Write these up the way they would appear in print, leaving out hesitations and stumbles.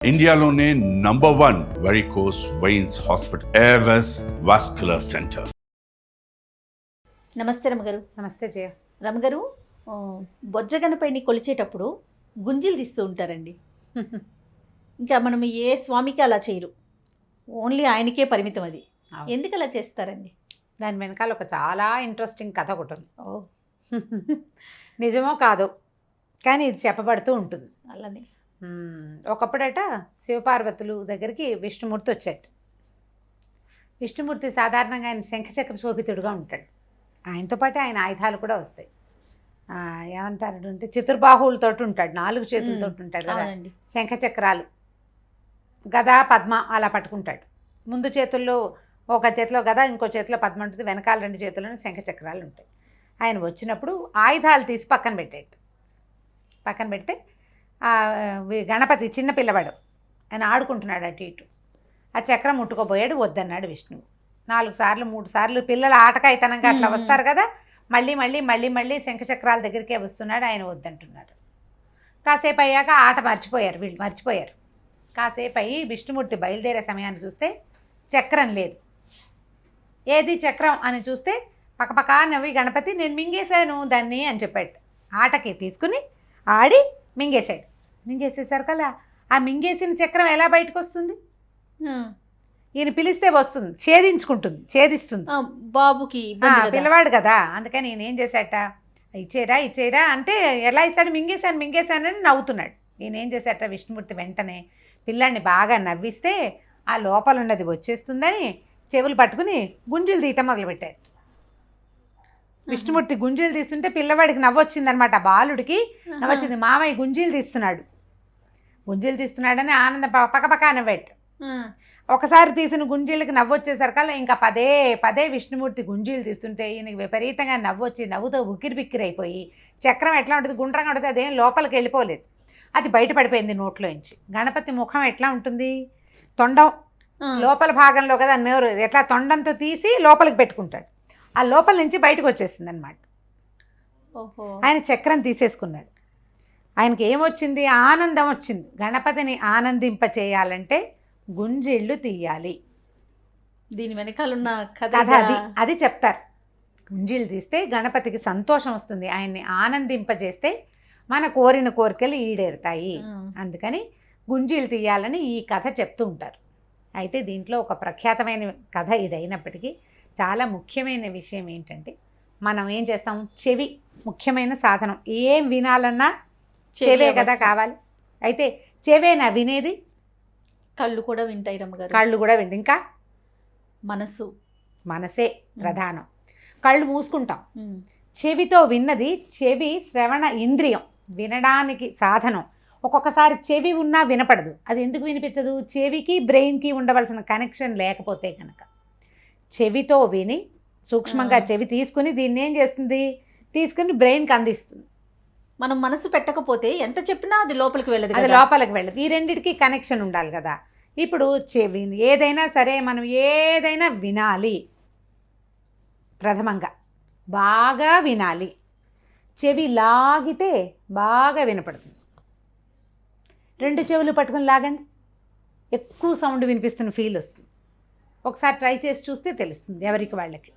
ఇండియాలోనే #1 varicose veins hospital Avis vascular centre. నమస్తే రమగారు. నమస్తే జయ. రమగారు, బొజ్జగనపైని కొలిచేటప్పుడు గుంజీలు తీస్తూ ఉంటారండి. ఇంకా మనం ఏ స్వామికి అలా చేయరు, ఓన్లీ ఆయనకే పరిమితం. అది ఎందుకు అలా చేస్తారండి? దాని వెనకాల ఒక చాలా ఇంట్రెస్టింగ్ కథ ఒకటి ఉంది. ఓ నిజమో కాదో కానీ ఇది చెప్పబడుతూ ఉంటుంది. అలానే ఒకప్పుడట శివపార్వతులు దగ్గరికి విష్ణుమూర్తి వచ్చాడు. విష్ణుమూర్తి సాధారణంగా ఆయన శంఖచక్ర శోభితుడుగా ఉంటాడు. ఆయనతో పాటు ఆయన ఆయుధాలు కూడా వస్తాయి. ఏమంటారు అంటే చతుర్బాహువులతో ఉంటాడు, 4 చేతులతో ఉంటాడు కదా, శంఖచక్రాలు, గద పద్మ అలా పట్టుకుంటాడు. ముందు చేతుల్లో ఒక చేతిలో గద, ఇంకో చేతిలో పద్మ ఉంటుంది, వెనకాల 2 చేతుల్లోనే శంఖచక్రాలు ఉంటాయి. ఆయన వచ్చినప్పుడు ఆయుధాలు తీసి పక్కన పెట్టాడు. పక్కన పెడితే గణపతి చిన్న పిల్లవాడు, ఆయన ఆడుకుంటున్నాడు అటు ఇటు. ఆ చక్రం ముట్టుకోబోయాడు, వద్దన్నాడు విష్ణువు. 4 సార్లు 3 సార్లు పిల్లల ఆటకాయితనంగా అట్లా వస్తారు కదా, మళ్ళీ మళ్ళీ మళ్ళీ మళ్ళీ శంఖచక్రాల దగ్గరికే వస్తున్నాడు, ఆయన వద్దంటున్నాడు. కాసేపు అయ్యాక ఆట మర్చిపోయారు, వీళ్ళు మర్చిపోయారు. కాసేపు అయ్యి విష్ణుమూర్తి బయలుదేరే సమయాన్ని చూస్తే చక్రం లేదు. ఏది చక్రం అని చూస్తే పక్కపక్క నవ్వి గణపతి, నేను మింగేశాను దాన్ని అని చెప్పాడు. ఆటకి తీసుకుని ఆడి మింగేశాడు. మింగేసేసరి కల్లా ఆ మింగేసిన చక్రం ఎలా బయటకు వస్తుంది? ఈయన పిలిస్తే వస్తుంది, ఛేదిస్తుంది బాబుకి. పిల్లవాడు కదా, అందుకని ఈయన ఏం చేశాట, ఇచ్చేరా అంటే ఎలా ఇస్తాడు, మింగేశానని నవ్వుతున్నాడు. ఈయన ఏం చేశాట, విష్ణుమూర్తి వెంటనే పిల్లాడిని బాగా నవ్విస్తే ఆ లోపల ఉన్నది వచ్చేస్తుందని చెవులు పట్టుకుని గుంజీలు తీయటం మొదలుపెట్టాడు. విష్ణుమూర్తి గుంజీలు తీస్తుంటే పిల్లవాడికి నవ్వొచ్చిందనమాట, బాలుడికి నవ్వొచ్చింది. మామయ్య గుంజీలు తీస్తున్నాడని ఆనందం పక్కపక్క నవ్వాడు. ఒకసారి తీసిన గుంజీలకి నవ్వొచ్చేసరికల్లా ఇంకా పదే విష్ణుమూర్తి గుంజీలు తీస్తుంటే ఈయనకి విపరీతంగా నవ్వొచ్చి నవ్వుతో ఉక్కిరిబిక్కిరైపోయి, చక్రం ఎట్లా ఉంటుంది, గుండ్రంగా ఉంటుంది, అదేం లోపలికి వెళ్ళిపోలేదు, అది బయటపడిపోయింది నోట్లోంచి. గణపతి ముఖం ఎట్లా ఉంటుంది, తొండం లోపల భాగంలో కదా నోరు, ఎట్లా తొండంతో తీసి లోపలికి పెట్టుకుంటాడు, ఆ లోపల నుంచి బయటకు వచ్చేసింది అనమాట. ఆయన చక్రం తీసేసుకున్నాడు. ఆయనకి ఏమొచ్చింది, ఆనందం వచ్చింది. గణపతిని ఆనందింప చేయాలంటే గుంజిళ్ళు తీయాలి. దీని వెనకాల ఉన్న కథ అది చెప్తారు. గుంజిళ్ళు తీస్తే గణపతికి సంతోషం వస్తుంది, ఆయన్ని ఆనందింపజేస్తే మన కోరిన కోరికలు ఈడేరుతాయి. అందుకని గుంజీలు తీయాలని ఈ కథ చెప్తూ ఉంటారు. అయితే దీంట్లో ఒక ప్రఖ్యాతమైన కథ ఇదైనప్పటికీ చాలా ముఖ్యమైన విషయం ఏంటంటే, మనం ఏం చేస్తాం, చెవి ముఖ్యమైన సాధనం. ఏం వినాలన్నా చెవే కదా కావాలి. అయితే చెవేనా వినేది? కళ్ళు కూడా వింటాయి రమ్మగారు. కళ్ళు కూడా వింటాయి. ఇంకా మనసే ప్రధానం. కళ్ళు మూసుకుంటాం. చెవితో విన్నది, చెవి శ్రవణ ఇంద్రియం, వినడానికి సాధనం. ఒక్కొక్కసారి చెవి ఉన్నా వినపడదు. అది ఎందుకు వినిపించదు? చెవికి బ్రెయిన్కి ఉండవలసిన కనెక్షన్ లేకపోతే కనుక. చెవితో విని సూక్ష్మంగా చెవి తీసుకుని దీన్ని ఏం చేస్తుంది, తీసుకుని బ్రెయిన్కి అందిస్తుంది. మనం మనసు పెట్టకపోతే ఎంత చెప్పినా అది లోపలికి వెళ్ళదు. ఈ రెండిటికి కనెక్షన్ ఉండాలి కదా. ఇప్పుడు చెవి ఏదైనా సరే, మనం ఏదైనా వినాలి, ప్రథమంగా బాగా వినాలి. చెవి లాగితే బాగా వినపడుతుంది. 2 చెవులు పట్టుకుని లాగండి, ఎక్కువ సౌండ్ వినిపిస్తున్న ఫీల్ వస్తుంది. ఒకసారి ట్రై చేసి చూస్తే తెలుస్తుంది ఎవరికి వాళ్ళకి.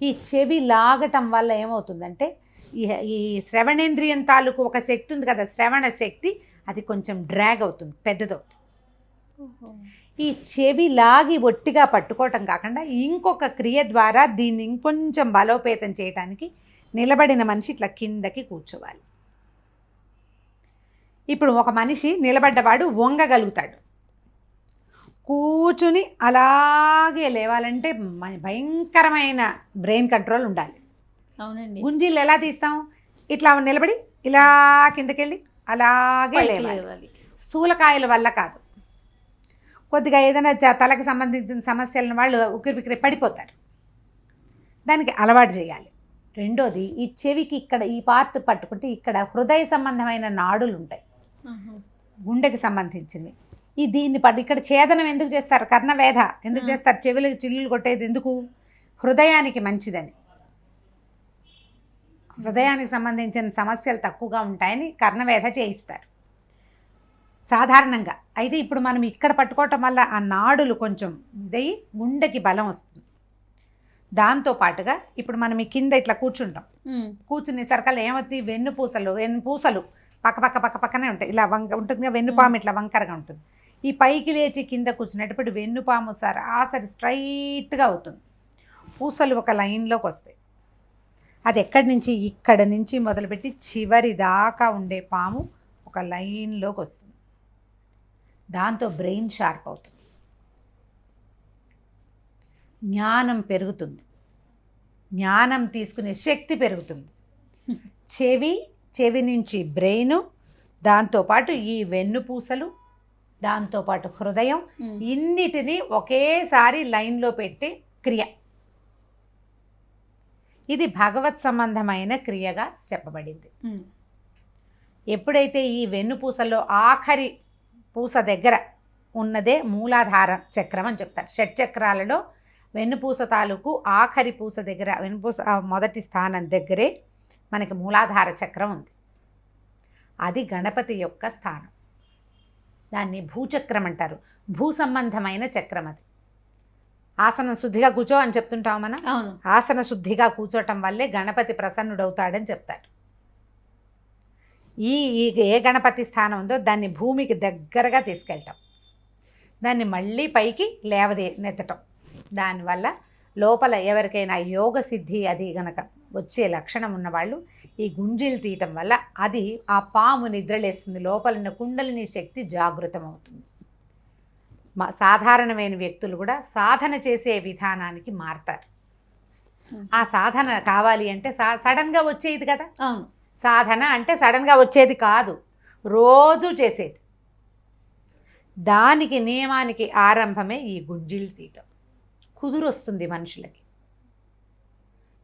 ఈ చెవి లాగటం వల్ల ఏమవుతుందంటే, ఈ శ్రవణేంద్రియం తాలూకు ఒక శక్తి ఉంది కదా, శ్రవణ శక్తి, అది కొంచెం డ్రాగ్ అవుతుంది, పెద్దదవుతుంది. ఈ చెవి లాగి ఒట్టిగా పట్టుకోవటం కాకుండా ఇంకొక క్రియ ద్వారా దీన్ని ఇంకొంచెం బలోపేతం చేయడానికి నిలబడిన మనిషి ఇట్లా కిందకి కూర్చోవాలి. ఇప్పుడు ఒక మనిషి నిలబడ్డవాడు వంగగలుగుతాడు, కూర్చుని అలాగే లేవాలంటే భయంకరమైన బ్రెయిన్ కంట్రోల్ ఉండాలి. అవునండి. గుంజీలు ఎలా తీస్తాం, ఇట్లా నిలబడి ఇలా కిందకెళ్ళి అలాగే లేవాలి. స్థూలకాయల వల్ల కాదు. కొద్దిగా ఏదైనా తలకి సంబంధించిన సమస్యలను వాళ్ళు ఉక్కిరిబిక్కిరి పడిపోతారు. దానికి అలవాటు చేయాలి. రెండోది, ఈ చెవికి ఇక్కడ ఈ పార్ట్ పట్టుకుంటే ఇక్కడ హృదయ సంబంధమైన నాడులు ఉంటాయి, గుండెకి సంబంధించినవి. దీన్ని ఇక్కడ ఛేదనం ఎందుకు చేస్తారు, కర్ణవేధ ఎందుకు చేస్తారు, చెవులకు చిల్లులు కొట్టేది ఎందుకు, హృదయానికి మంచిదని. హృదయానికి సంబంధించిన సమస్యలు తక్కువగా ఉంటాయని కర్ణవేధ చేయిస్తారు. సాధారణంగా. అయితే ఇప్పుడు మనం ఇక్కడ పట్టుకోవటం వల్ల ఆ నాడులు కొంచెం ఇదయి గుండెకి బలం వస్తుంది. దాంతో పాటుగా ఇప్పుడు మనం ఈ కింద ఇట్లా కూర్చుంటాం, కూర్చునే సరకాలు ఏమవుతుంది, వెన్నుపూసలు పక్కనే ఉంటాయి, ఇలా వంక ఉంటుంది, వెన్నుపాము ఇట్లా వంకరగా ఉంటుంది. ఈ పైకి లేచి కింద కూర్చునేటప్పుడు వెన్నుపాము సరాసరి స్ట్రైట్గా అవుతుంది, పూసలు ఒక లైన్లోకి వస్తాయి. అది ఎక్కడి నుంచి, ఇక్కడ నుంచి మొదలుపెట్టి చివరి దాకా ఉండే పాము ఒక లైన్లోకి వస్తుంది. దాంతో బ్రెయిన్ షార్ప్ అవుతుంది, జ్ఞానం పెరుగుతుంది, జ్ఞానం తీసుకునే శక్తి పెరుగుతుంది. చెవి నుంచి బ్రెయిన్, దాంతోపాటు ఈ వెన్నుపూసలు, దాంతోపాటు హృదయం, ఇన్నిటినీ ఒకేసారి లైన్లో పెట్టే క్రియ. ఇది భగవత్ సంబంధమైన క్రియగా చెప్పబడింది. ఎప్పుడైతే ఈ వెన్నుపూసల్లో ఆఖరి పూస దగ్గర ఉన్నదే మూలాధార చక్రం అని చెప్తారు. షట్చక్రాలలో వెన్నుపూస తాలూకు ఆఖరి పూస దగ్గర, వెన్నుపూస మొదటి స్థానం దగ్గరే మనకి మూలాధార చక్రం ఉంది. అది గణపతి యొక్క స్థానం. దాన్ని భూచక్రం అంటారు. భూ సంబంధమైన చక్రం అది. ఆసన శుద్ధిగా కూర్చో అని చెప్తుంటాం మనం. అవును. ఆసన శుద్ధిగా కూర్చోటం వల్లే గణపతి ప్రసన్నుడవుతాడని చెప్తారు. ఏ గణపతి స్థానం ఉందో దాన్ని భూమికి దగ్గరగా తీసుకెళ్ళటం, దాన్ని మళ్ళీ పైకి నెత్తటం. దానివల్ల లోపల ఎవరికైనా యోగ సిద్ధి అది గనక వచ్చే లక్షణం ఉన్నవాళ్ళు ఈ గుంజీలు తీయటం వల్ల అది ఆ పాము నిద్రలేస్తుంది, లోపలున్న కుండలిని శక్తి జాగృతం అవుతుంది. సాధారణమైన వ్యక్తులు కూడా సాధన చేసే విధానానికి మారతారు. ఆ సాధన కావాలి అంటే సడన్గా వచ్చేది కదా. అవును, సాధన అంటే సడన్గా వచ్చేది కాదు, రోజు చేసేది. దానికి నియమానికి ఆరంభమే ఈ గుంజీలు తీయటం. కుదురు వస్తుంది, మనుషులకి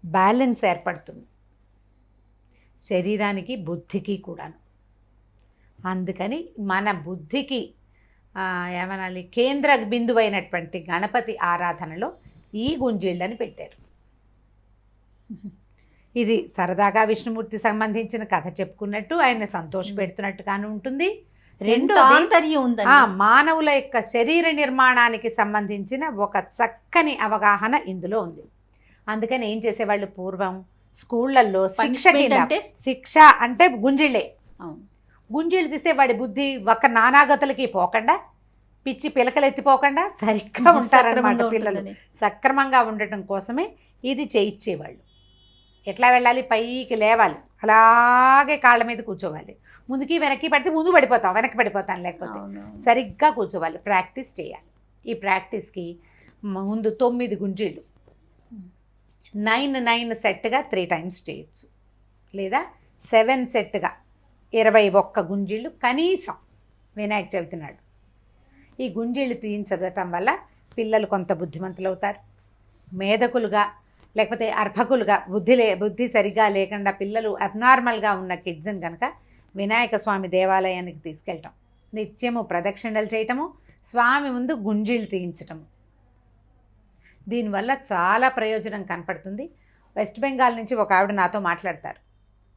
బ్యాలెన్స్ ఏర్పడుతుంది, శరీరానికి బుద్ధికి కూడాను. అందుకని మన బుద్ధికి ఏమనాలి, కేంద్ర బిందువైనటువంటి గణపతి ఆరాధనలో ఈ గుంజీళ్ళని పెట్టారు. ఇది సరదాగా విష్ణుమూర్తి సంబంధించిన కథ చెప్పుకున్నట్టు, ఆయన సంతోష పెడుతున్నట్టుగాను ఉంటుంది. మానవుల యొక్క శరీర నిర్మాణానికి సంబంధించిన ఒక చక్కని అవగాహన ఇందులో ఉంది. అందుకని ఏం చేసేవాళ్ళు పూర్వం స్కూళ్ళల్లో శిక్ష అంటే గుంజిళ్ళే. గుంజీలు తీస్తే వాడి బుద్ధి ఒక నానాగతులకి పోకుండా, పిచ్చి పిలకలు ఎత్తిపోకుండా సరిగ్గా ఉంటారన్నమాట. పిల్లలు సక్రమంగా ఉండటం కోసమే ఇది చేయించేవాళ్ళు. ఎట్లా వెళ్ళాలి, పైకి లేవాలి, అలాగే కాళ్ళ మీద కూర్చోవాలి. ముందుకి వెనక్కి పడితే ముందు పడిపోతాం, వెనక్కి పడిపోతాను, లేకపోతే సరిగ్గా కూర్చోవాలి. ప్రాక్టీస్ చేయాలి. ఈ ప్రాక్టీస్కి ముందు 9 గుంజీలు 9 సెట్గా 3 times చేయొచ్చు, లేదా 7 సెట్గా 21 గుంజీళ్ళు కనీసం వినాయక చవితి నాడు. ఈ గుంజీళ్ళు తీయించడం వల్ల పిల్లలు కొంత బుద్ధిమంతులు అవుతారు. మేధకులుగా లేకపోతే అర్భకులుగా బుద్ధి సరిగా లేకుండా పిల్లలు అబ్నార్మల్గా ఉన్న కిడ్స్ని కనుక వినాయక స్వామి దేవాలయానికి తీసుకెళ్ళటం, నిత్యము ప్రదక్షిణలు చేయటము, స్వామి ముందు గుంజీళ్ళు తీయించటము, దీనివల్ల చాలా ప్రయోజనం కనపడుతుంది. వెస్ట్ బెంగాల్ నుంచి ఒక ఆవిడ నాతో మాట్లాడతారు.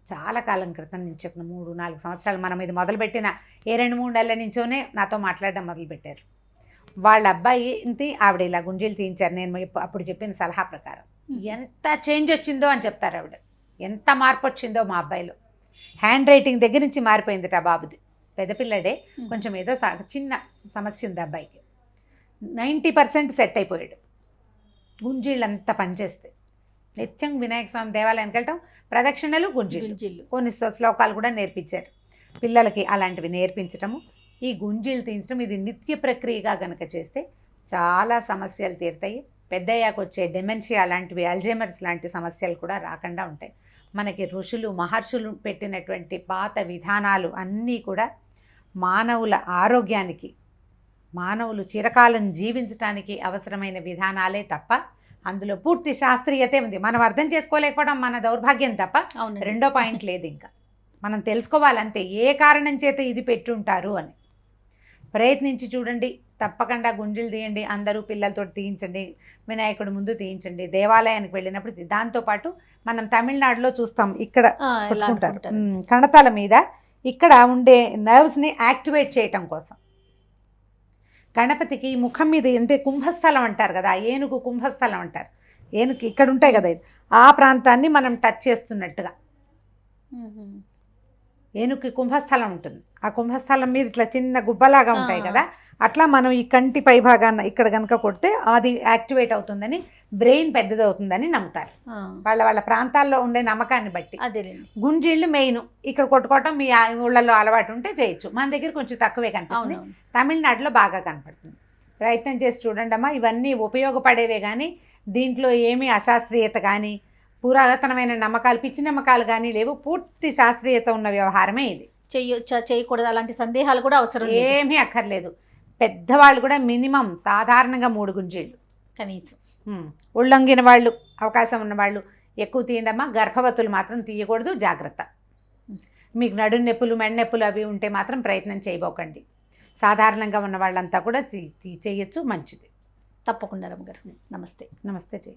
చాలా కాలం క్రితం నుంచి, 3-4 సంవత్సరాలు, మనం ఇది మొదలుపెట్టిన 2-3 నెలల నుంచోనే నాతో మాట్లాడడం మొదలుపెట్టారు. వాళ్ళ అబ్బాయి ఆవిడ ఇలా గుంజీలు తీయించారు. నేను అప్పుడు చెప్పిన సలహా ప్రకారం ఎంత చేంజ్ వచ్చిందో అని చెప్తారు ఆవిడ. ఎంత మార్పు వచ్చిందో మా అబ్బాయిలో. హ్యాండ్ రైటింగ్ దగ్గర నుంచి మారిపోయిందిట బాబుది. పెద్దపిల్లడే, కొంచెం ఏదో చిన్న సమస్య ఉంది అబ్బాయికి. 90% సెట్ అయిపోయాడు గుంజీళ్ళు అంతా పనిచేస్తే. నిత్యం వినాయక స్వామి దేవాలయానికి వెళ్ళటం, ప్రదక్షిణలు, గుంజీళ్ళు, కొన్ని శ్లోకాలు కూడా నేర్పించారు పిల్లలకి. అలాంటివి నేర్పించటము, ఈ గుంజీళ్ళు తీయించడం, ఇది నిత్య ప్రక్రియగా కనుక చేస్తే చాలా సమస్యలు తీరుతాయి. పెద్దయ్యాకు వచ్చే డెమెన్షియా లాంటివి, అల్జైమర్స్ లాంటి సమస్యలు కూడా రాకుండా ఉంటాయి. మనకి ఋషులు మహర్షులు పెట్టినటువంటి పాత విధానాలు అన్నీ కూడా మానవుల ఆరోగ్యానికి, మానవులు చిరకాలం జీవించడానికి అవసరమైన విధానాలే తప్ప అందులో పూర్తి శాస్త్రీయతే ఉంది. మనం అర్థం చేసుకోలేకపోవడం మన దౌర్భాగ్యం తప్ప రెండో పాయింట్ లేదు. ఇంకా మనం తెలుసుకోవాలంతే ఏ కారణం చేత ఇది పెట్టుంటారు అని. ప్రయత్నించి చూడండి, తప్పకుండా గుంజీలు తీయండి, అందరూ పిల్లలతో తీయించండి, వినాయకుడి ముందు తీయించండి, దేవాలయానికి వెళ్ళినప్పుడు. దాంతోపాటు మనం తమిళనాడులో చూస్తాం, ఇక్కడ పెట్టుకుంటారు కణతాల మీద ఇక్కడ ఉండే నర్వ్స్ని యాక్టివేట్ చేయటం కోసం. గణపతికి ముఖం మీద అంటే కుంభస్థలం అంటారు కదా, ఏనుగు కుంభస్థలం అంటారు, ఏనుగు ఇక్కడ ఉంటాయి కదా, ఆ ప్రాంతాన్ని మనం టచ్ చేస్తున్నట్టుగా. ఏనుగుకి కుంభస్థలం ఉంటుంది, ఆ కుంభస్థలం మీద ఇట్లా చిన్న గుబ్బలాగా ఉంటాయి కదా, అట్లా మనం ఈ కంటి పై భాగాన్ని ఇక్కడ కనుక కొడితే అది యాక్టివేట్ అవుతుందని, బ్రెయిన్ పెద్దదవుతుందని నమ్ముతారు వాళ్ళ వాళ్ళ ప్రాంతాల్లో ఉండే నమ్మకాన్ని బట్టి. అదేలేండి. గుంజీళ్ళు మెయిన్ ఇక్కడ కొట్టుకోవటం మీ ఊళ్ళల్లో అలవాటు ఉంటే చేయొచ్చు, మన దగ్గర కొంచెం తక్కువే కనిపిస్తుంది, తమిళనాడులో బాగా కనపడుతుంది. ప్రయత్నం చేసి చూడండి అమ్మా, ఇవన్నీ ఉపయోగపడేవే కానీ దీంట్లో ఏమీ అశాస్త్రీయత కానీ పురాతనమైన నమ్మకాలు పిచ్చి నమ్మకాలు కానీ లేవు, పూర్తి శాస్త్రీయత ఉన్న వ్యవహారమే ఇది. చేయొచ్చా చేయకూడదు అలాంటి సందేహాలు కూడా అవసరం ఏమీ అక్కర్లేదు. పెద్దవాళ్ళు కూడా మినిమం సాధారణంగా 3 గుంజీళ్ళు కనీసం. ఉళ్ళొంగిన వాళ్ళు, అవకాశం ఉన్నవాళ్ళు ఎక్కువ తీయండమ్మా. గర్భవతులు మాత్రం తీయకూడదు, జాగ్రత్త. మీకు నడు నొప్పులు మెడ నొప్పులు అవి ఉంటే మాత్రం ప్రయత్నం చేయబోకండి. సాధారణంగా ఉన్న వాళ్ళంతా కూడా చేయొచ్చు, మంచిది. తప్పకుండా రమ్మగారు. నమస్తే. నమస్తే జై.